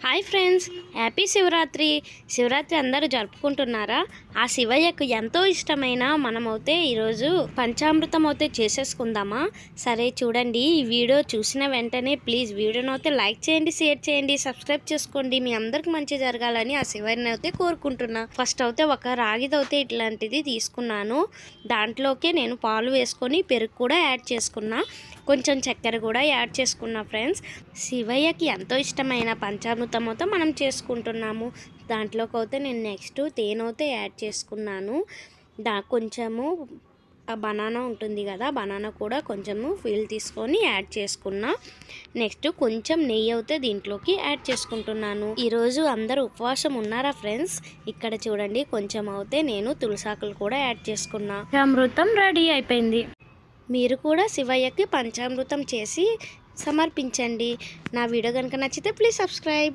Hi friends, happy Shivaratri. Shivaratri అందరూ జరుపుకుంటున్నారా? ఆ శివయ్యకు ఎంతో ఇష్టమైన మనమైతే ఈరోజు పంచామృతం అయితే చేసేసుకుందామా? సరే చూడండి, ఈ వీడియో చూసిన వెంటనే ప్లీజ్ వీడియోని అయితే లైక్ చేయండి, షేర్ చేయండి, సబ్స్క్రైబ్ చేసుకోండి. మీ అందరికి మంచి జరగాలని ఆ శివయ్యని అయితే కోరుకుంటున్నా. ఫస్ట్ అయితే ఒక రాగిదైతే ఇట్లాంటిది తీసుకున్నాను. దాంట్లోకి నేను పాలు వేసుకొని పెరుగు కూడా యాడ్ చేసుకున్నా, కొంచెం చక్కెర కూడా యాడ్ చేసుకున్నా. ఫ్రెండ్స్, శివయ్యకి ఎంతో ఇష్టమైన పంచామృతం అయితే మనం చేసుకుంటున్నాము. దాంట్లోకి అయితే నేను నెక్స్ట్ తేనె అయితే యాడ్ చేసుకున్నాను. కొంచెము ఆ బనానా ఉంటుంది కదా, బనానా కూడా కొంచెము ఫీల్ తీసుకొని యాడ్ చేసుకున్నా. నెక్స్ట్ కొంచెం నెయ్యి అయితే దీంట్లోకి యాడ్ చేసుకుంటున్నాను. ఈరోజు అందరూ ఉపవాసం ఉన్నారా ఫ్రెండ్స్? ఇక్కడ చూడండి, కొంచెం అయితే నేను తులసాకులు కూడా యాడ్ చేసుకున్నా. అమృతం రెడీ అయిపోయింది. మీరు కూడా శివయ్యకి పంచామృతం చేసి సమర్పించండి. నా వీడియో కనుక నచ్చితే ప్లీజ్ సబ్స్క్రైబ్.